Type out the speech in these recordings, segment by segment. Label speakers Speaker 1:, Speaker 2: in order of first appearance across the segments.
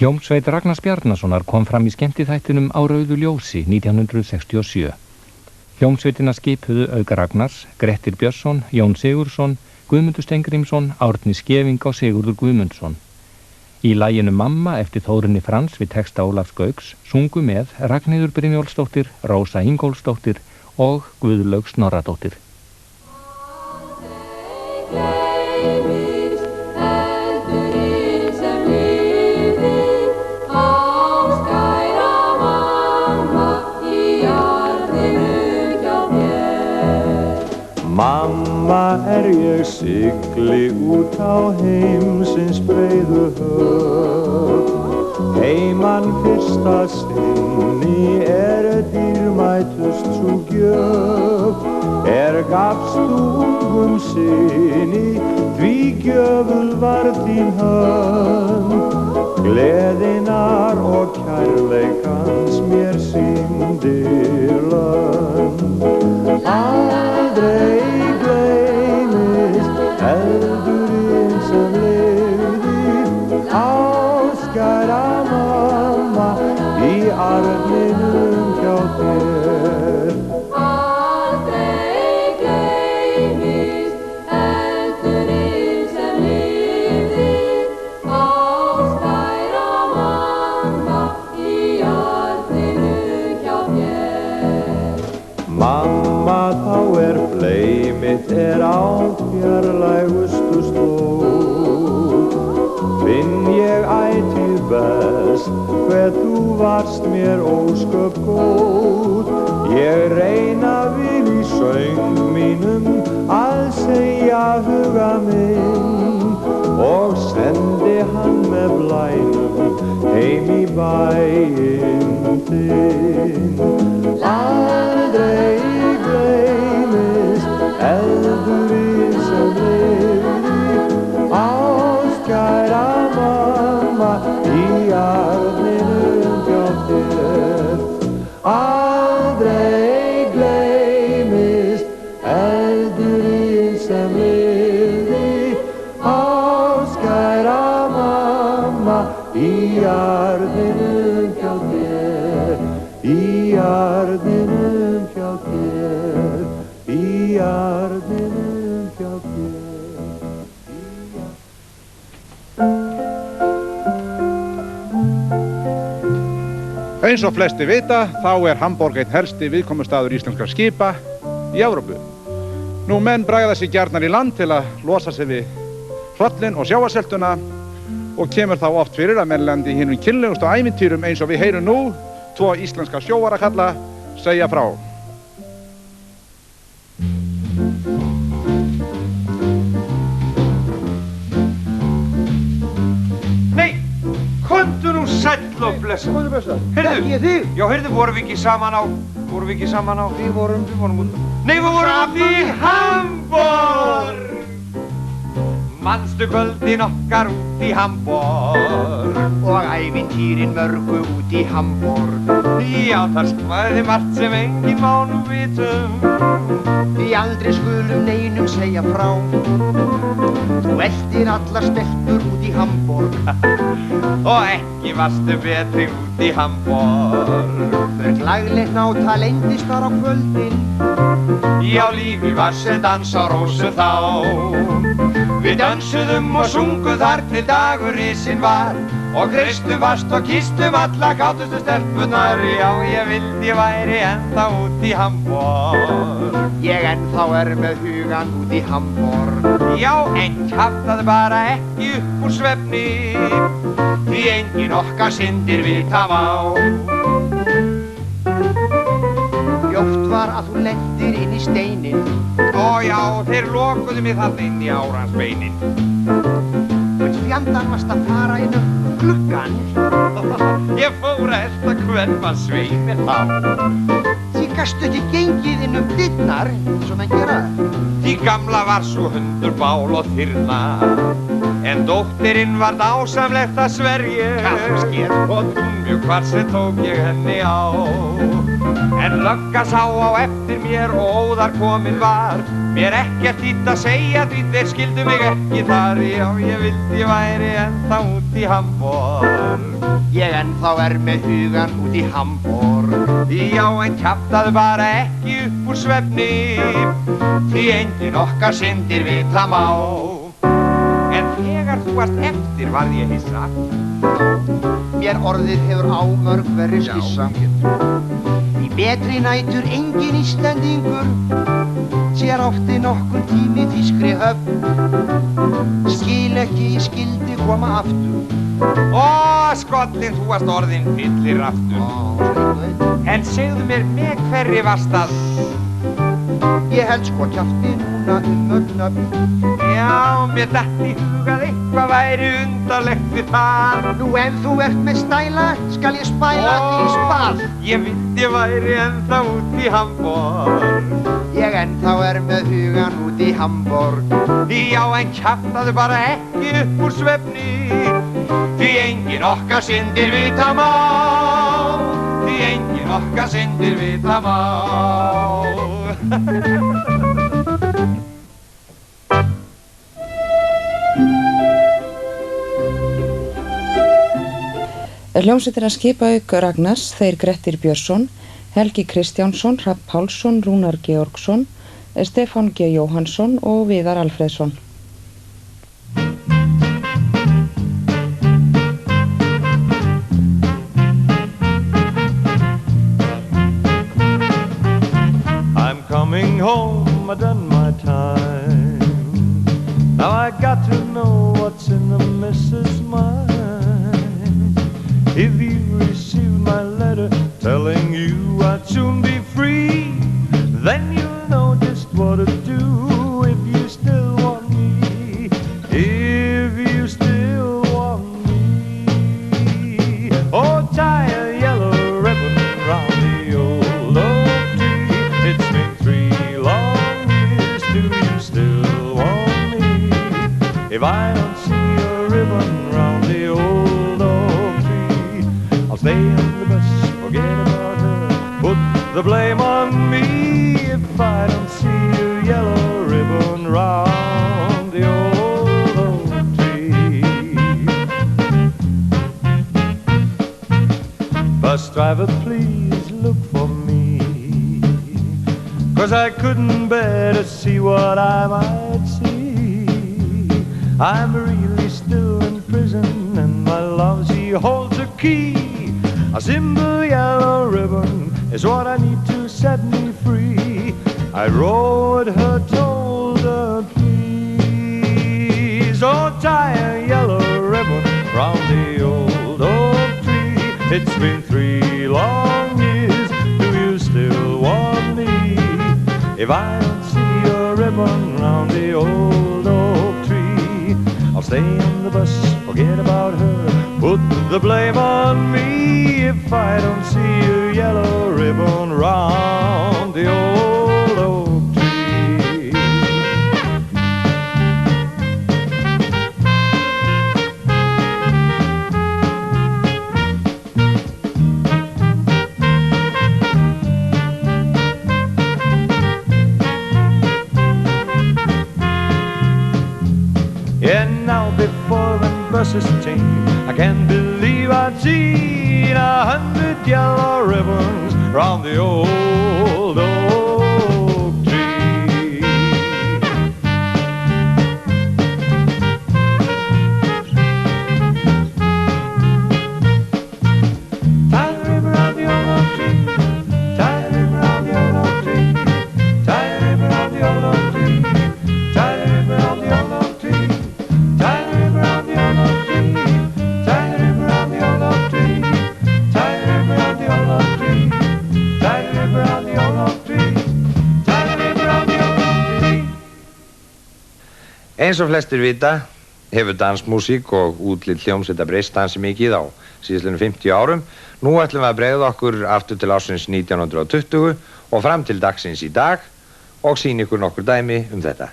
Speaker 1: Hljómsveit Ragnars Bjarnasonar kom fram í skemmtiþættinum Á rauðu ljósi 1967. Hljómsveitina skipuðu auk Ragnars, Grettir Björnsson, Jón Sigurðsson, Guðmundur Steingrímsson, Árni Skeving og Sigurður Guðmundsson. Í laginu Mamma eftir Þórunni Frans við texta Ólafs Gauks sungu með Ragnheiður Brynjólfsdóttir, Rósa Ingólfsdóttir og Guðlaug Snorradóttir.
Speaker 2: Mamma ég sigli út á heimsins breiðu höf. Heiman fyrsta sinni dýrmætust sú gjöf. Gafst þú ungum syni, því gjöful var þín hönd. Gleðinnar og kærleikans mér sýndir lönd. Aldrei gleymist eldurinn sem lifði, ástkæra mamma, í arninum hjá þér.
Speaker 3: Aldrei gleymist eldurinn sem lifði, ástkæra mamma, í arninum hjá þér.
Speaker 2: Mamma, þá fley mitt á fjarlægustu slóð. Finn ég ætíð best hve þú varst mér ósköp góð. Ég reyna við í söng mínum að segja huga minn og sendi hann með blænum heim í bæinn þinn. Aldrei eldurinn sem lifði, ástkæra mamma, í arninum hjá þér. Aldrei gleymist eldurinn sem lifði, ástkæra mamma, í arninum hjá þér. Í arninum hjá þér. Í arninum hjá þér.
Speaker 4: Eins og flesti vita, þá Hamborg einn helsti viðkomustaður íslenskra skipa í Evrópu. Nú menn bragða sig gjarnan í land til að losa sig við hrollinn og sjávarseltuna og kemur þá oft fyrir að menn lendi í hinum kynlegustu ævintýrum eins og við heyrum nú tvo íslenska sjóarakalla segja frá.
Speaker 5: Sæll og blessa. Heyrðu, já heyrðu, vorum við ekki saman á? Við vorum út. Nei, við vorum út í Hamborg. Manstu kvöldin okkar út í Hamborg og ævintýrin mörgu út í Hamborg. Já, þar skoðaði margt sem enginn má nú vitum. Því aldrei skulum neinum segja frá. Þú eltir allar stelpur út í Hamborg og ekki varstu betri út í Hamborg. För glaglegt náta leyndist þar á kvöldin. Já, lífi var sem dans á rósu þá. Við dansuðum og sungum þar til dagur risinn var og kreistum vast og kistum alla kátustu stelpunar. Já, ég vildi ég væri ennþá út í Hamborg. Ég ennþá með hugan út í Hamborg. Já, en kjaftaði bara ekki upp úr svefni, því enginn okkar syndir vita má. Ljótt var að þú lentir inn í steinin. Ó já, þeir lokuðu mig þarna inn í árans beinin. Hvers fjandann varst að fara inn gluggann? Ég fór að elta hvern var sveimir þá. Því gastu ekki gengið inn dyrnar, eins og menn gera. Því gamla var svo hundur bál og þyrna. En dóttirinn var dásamlegt að sverja og dúnmjúk hvar sem tók ég henni á. En lögga sá á eftir mér og óðar komin var. Mér ekkert þýtt að segja því þeir skildu mig ekki þar. Já, ég vildi ég væri ennþá út í Hamborg.
Speaker 6: Ég ennþá með hugan út í Hamborg.
Speaker 5: Já, en kjaftaðu bara ekki upp úr svefni, því enginn okkar syndir vita má. En þegar þú varst eftir varð ég hissa.
Speaker 6: Mér orðið hefur á mörg verið skissa. Í betri nætur engin Íslendingur sér átti nokkur tími þýskri höfn. Skil ekki, ég skildi koma aftur.
Speaker 5: Ó, skollin, þú varst orðin fyllir aftur. En segðu mér með hverri varst að?
Speaker 6: Ég held sko kjafti núna öll nöfn.
Speaker 5: Já, mér datt í hugað eitthvað væri undarlegt við það.
Speaker 6: Nú ef þú ert með stæla, skal ég spæla því spað.
Speaker 5: Ég vildi ég væri ennþá út í Hamborg.
Speaker 6: Ég ennþá með hugan út í Hamborg.
Speaker 5: Já, en kjaftaðu bara ekki upp úr svefni, því enginn okkar syndir vita má. Því enginn okkar syndir vita má.
Speaker 7: Hljómsveitina skipa auk Ragnars þeir Grettir Björnsson, Helgi Kristjánsson, Hrafn Pálsson, Rúnar Georgsson, Stefán G. Jóhannsson og Viðar Alfreðsson.
Speaker 8: I'm coming home, I've done my time. Now I got to know what's in the missus' mind. If you received my letter telling you I'd soon be free, then you'll know just what to do if you still want me. If you still want me. Oh, tie a yellow ribbon round the old oak tree. It's been 3 long years, do you still want me? If I don't see a ribbon round the old oak tree, I'll stay on the bus, forget about her, put the blame on me. If I don't see a yellow ribbon round the old oak tree. Bus driver, please look for me, 'cause I couldn't bear to see what I might see. I'm really still in prison and my love, she holds a key. A simple yellow ribbon is what I need to set me free. I wrote her, told her, please, oh, tie a yellow ribbon round the old oak tree. It's been 3 long years, do you still want me? If I don't see a ribbon round the old oak tree, I'll stay on the bus, forget about her, put the blame on me. If I don't see a yellow ribbon round the old oak tree. And now before the buses change, I can't believe I've seen 100 yellow ribbons round the old oak tree. Tie the ribbon round the old oak tree, tie the ribbon round the old oak tree, tie the ribbon round the old oak tree, tie the ribbon round the old oak tree, tie the ribbon round the old oak tree, tie the ribbon round the old oak tree, tie the ribbon round the old oak tree, tie the ribbon round the old oak tree, tie the ribbon round the old oak tree.
Speaker 5: Eins og flestir vita hefur dansmúsík og útlit hljómsveita breyst ansi mikið á síðastliðnum 50 árum. Nú ætlum við að bregða okkur aftur til ársins 1920 og fram til dagsins í dag og sýna ykkur nokkur dæmi um þetta.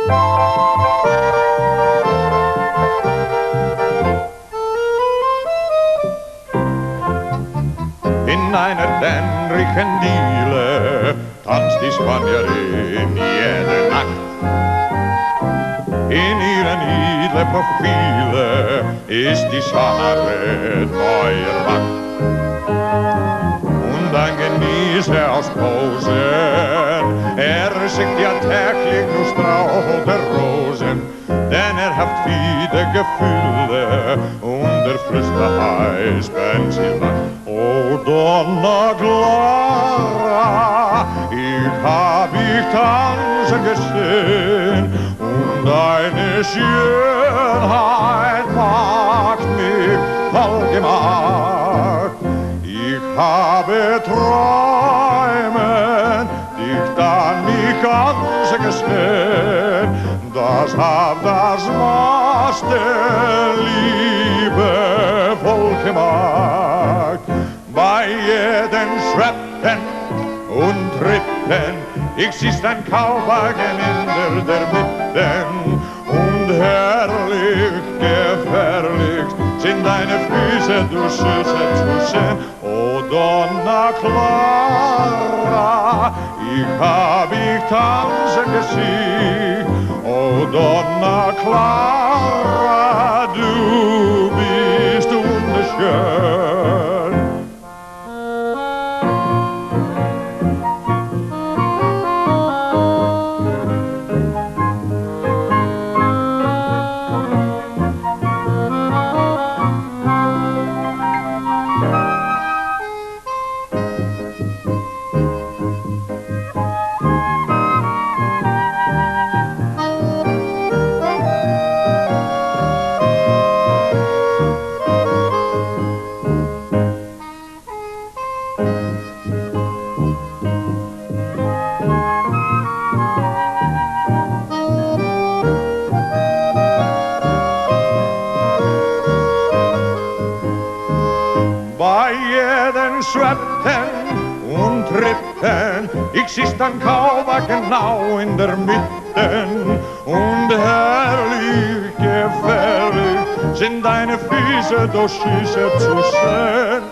Speaker 8: In einer dämmrigen Diele tanzt die Spanierin jede Nacht. In ihren edlen Profile ist die Schare neuer Macht. Und ein Genießer aus Posen, singt ja täglich nur Strauch der Rosen, denn hat viele Gefühle und der Flüster heißt Pennsylvania. Oh Donna Clara, hab ich tanzen gesehen und deine Schönheit macht mich vollgemacht. Ich habe Träumen, dich dann nicht ganz gesehen, das hab das meiste Liebe vollgemacht. Bei jedem Schritten und Tritten, ich siehst ein Kauwagen in der Mitte und herrlich, gefährlich sind deine Füße, du Süße zu sehen. Oh Donna Clara, hab ich tanzen gesehen. Oh Donna Clara, du bist wunderschön. Schretten und Tritten, ich siehst ein Kauwagen genau in der Mitte und herrlich, gefährlich sind deine Füße durch Schüsse zu sehen.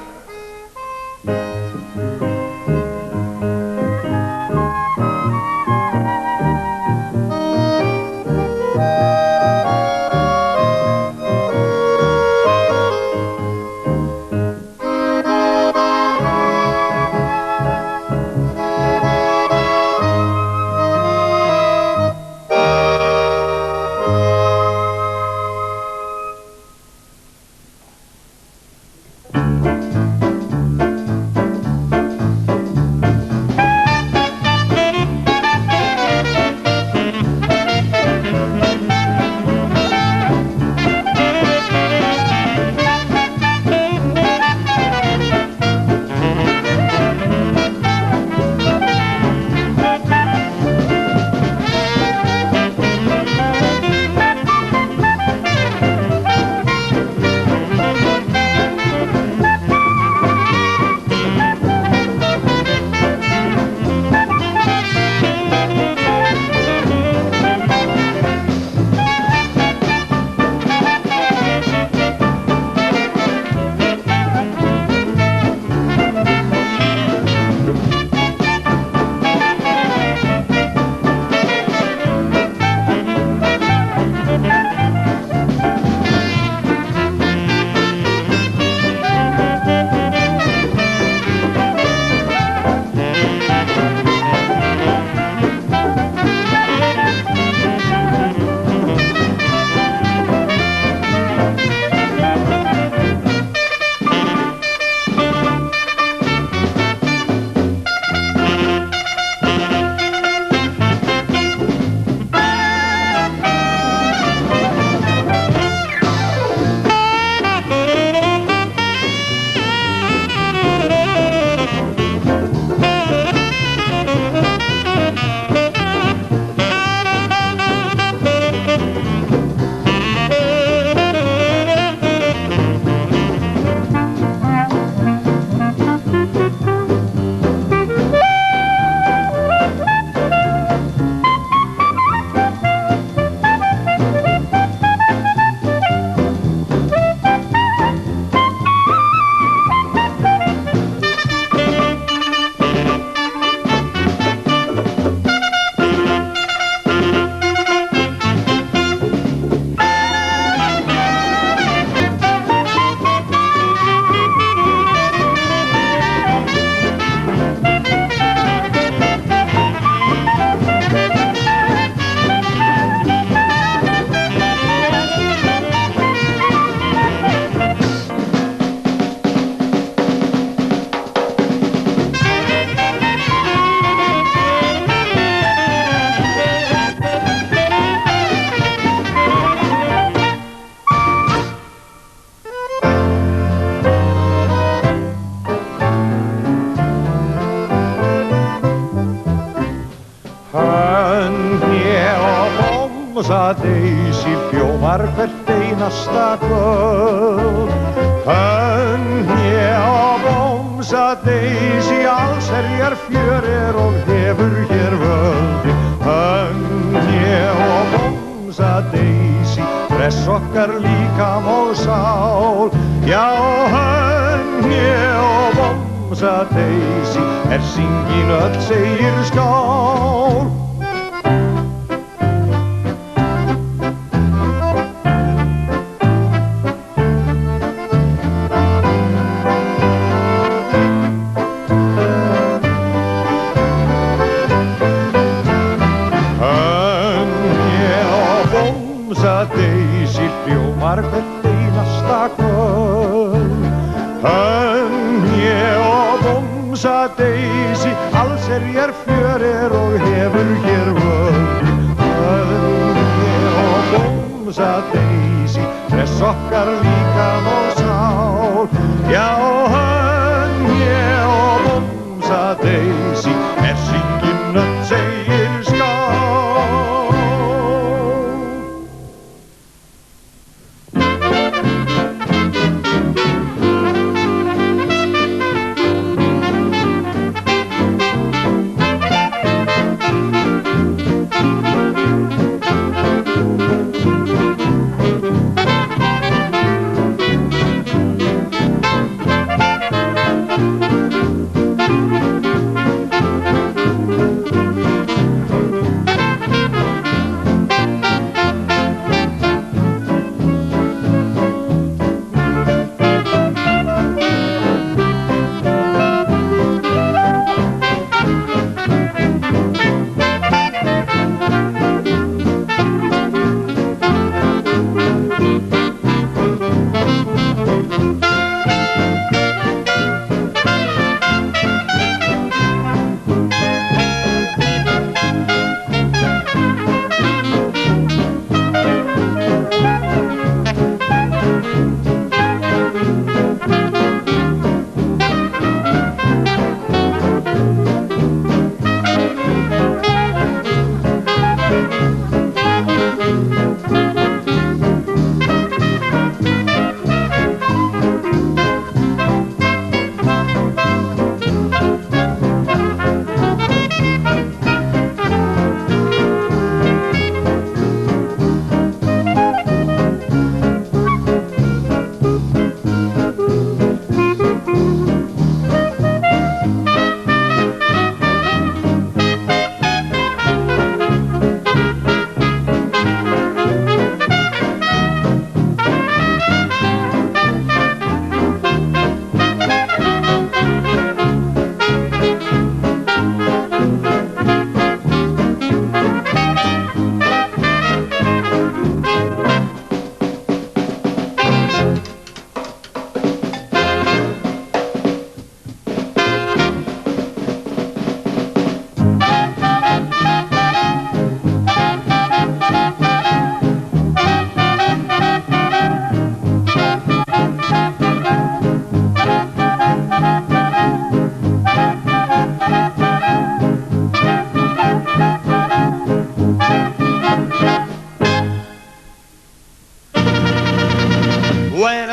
Speaker 8: bomsa Daisy hljómar hvert einasta kvöld. Hönje og bomsa Daisy allsherjar fjör og hefur hér völdi. Hönje og bomsa Daisy press okkar líkam og sál. Já, hönje og bomsa Daisy syngin öll segir skál. Daisy hljómar hvert einasta kvöld. Hönje og bomsa Daisy allsherjar fjör og hefur hér völd. Hönje og bomsa Daisy press okkar líkam og sál. Já, hönje og bomsa Daisy syngin öll segir skál.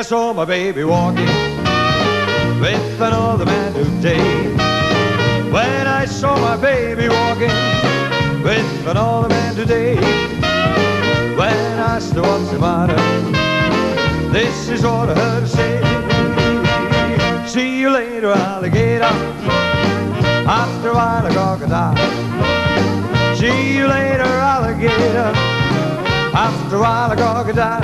Speaker 9: saw my baby walking with another man today. When I saw my baby walking with another man today. When I asked her what's the matter, this is what I heard her say. See you later, alligator. After a while, a crocodile. See you later, alligator. After a while, a crocodile.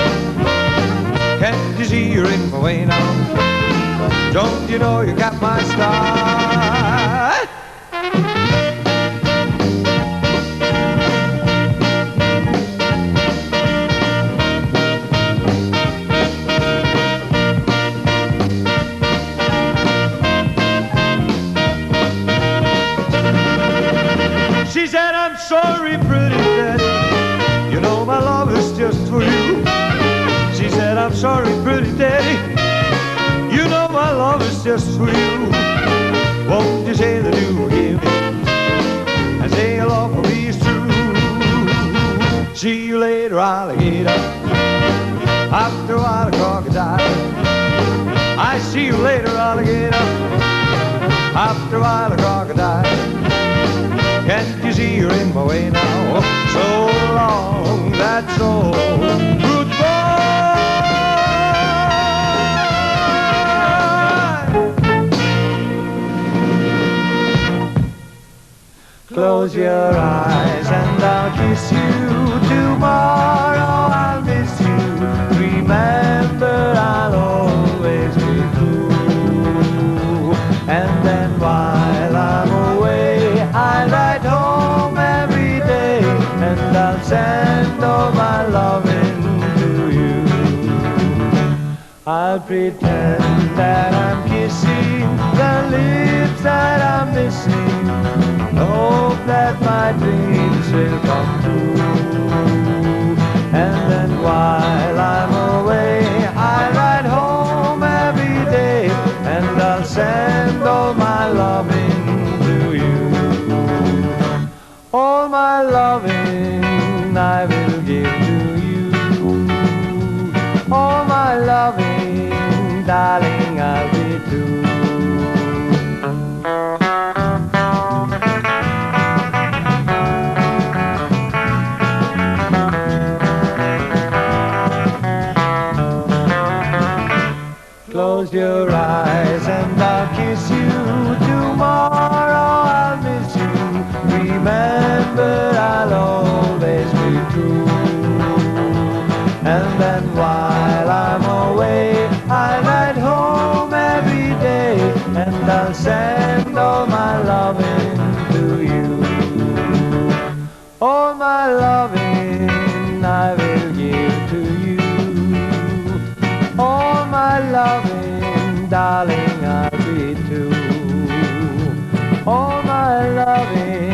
Speaker 9: Can't you see you're in my way now? Don't you know you got my style? She said, I'm sorry, pretty daddy, you know my love is just for you. She said, I'm sorry, pretty daddy, you know my love is just for you. Won't you say that you forgive me and say your love for me is true? See you later, alligator. After a while, a crocodile. I see you later, alligator. After a while, a crocodile. Can't you see you're in my way now? So long, that's all. Goodbye. Close your eyes and I'll kiss you. Tomorrow I'll miss you. Remember, I'll always be true. And then while I'm away, I ride home every day, and I'll send all my loving to you. I'll pretend that I'm kissing the lips that I'm missing. Hope that my dreams will come true. And then while I'm away, I ride home every day, and I'll send all my loving to you. All my loving I will give to you. All my loving, darling, I'll be true. Close your eyes and I'll kiss you. Tomorrow I'll miss you. Remember, I'll always be true. And then while I'm away, I ride home every day, and I'll send all my loving to you. All my loving I will give to you. All my loving, darling, I'll be true. All my loving